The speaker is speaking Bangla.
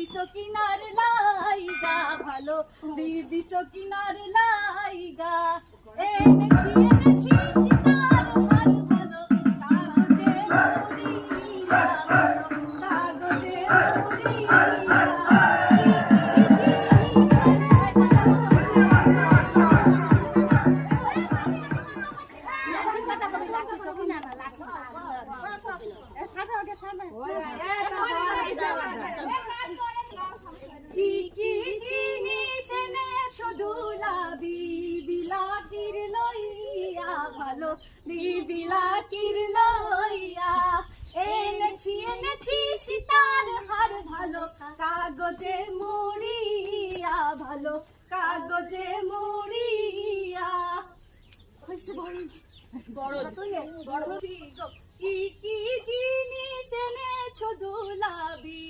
দিছো কিনার লাইগা ভালো দিছো কিনার লাইগা এনেছি এনেছি সীতার হার ভালো কাগজে মুড়িয়া ভালো কাগজে মুড়িয়া কি কি জিনিস এনেছো দুলাবি বিলাকির লইয়া ভালো বিলাকির লইয়া এনেছি এনেছি সীতার হার ভালো কাগজে মুড়িয়া ভালো কাগজে মুড়িয়া বড় বড় কি কি জিনিস এনেছো দুলাবি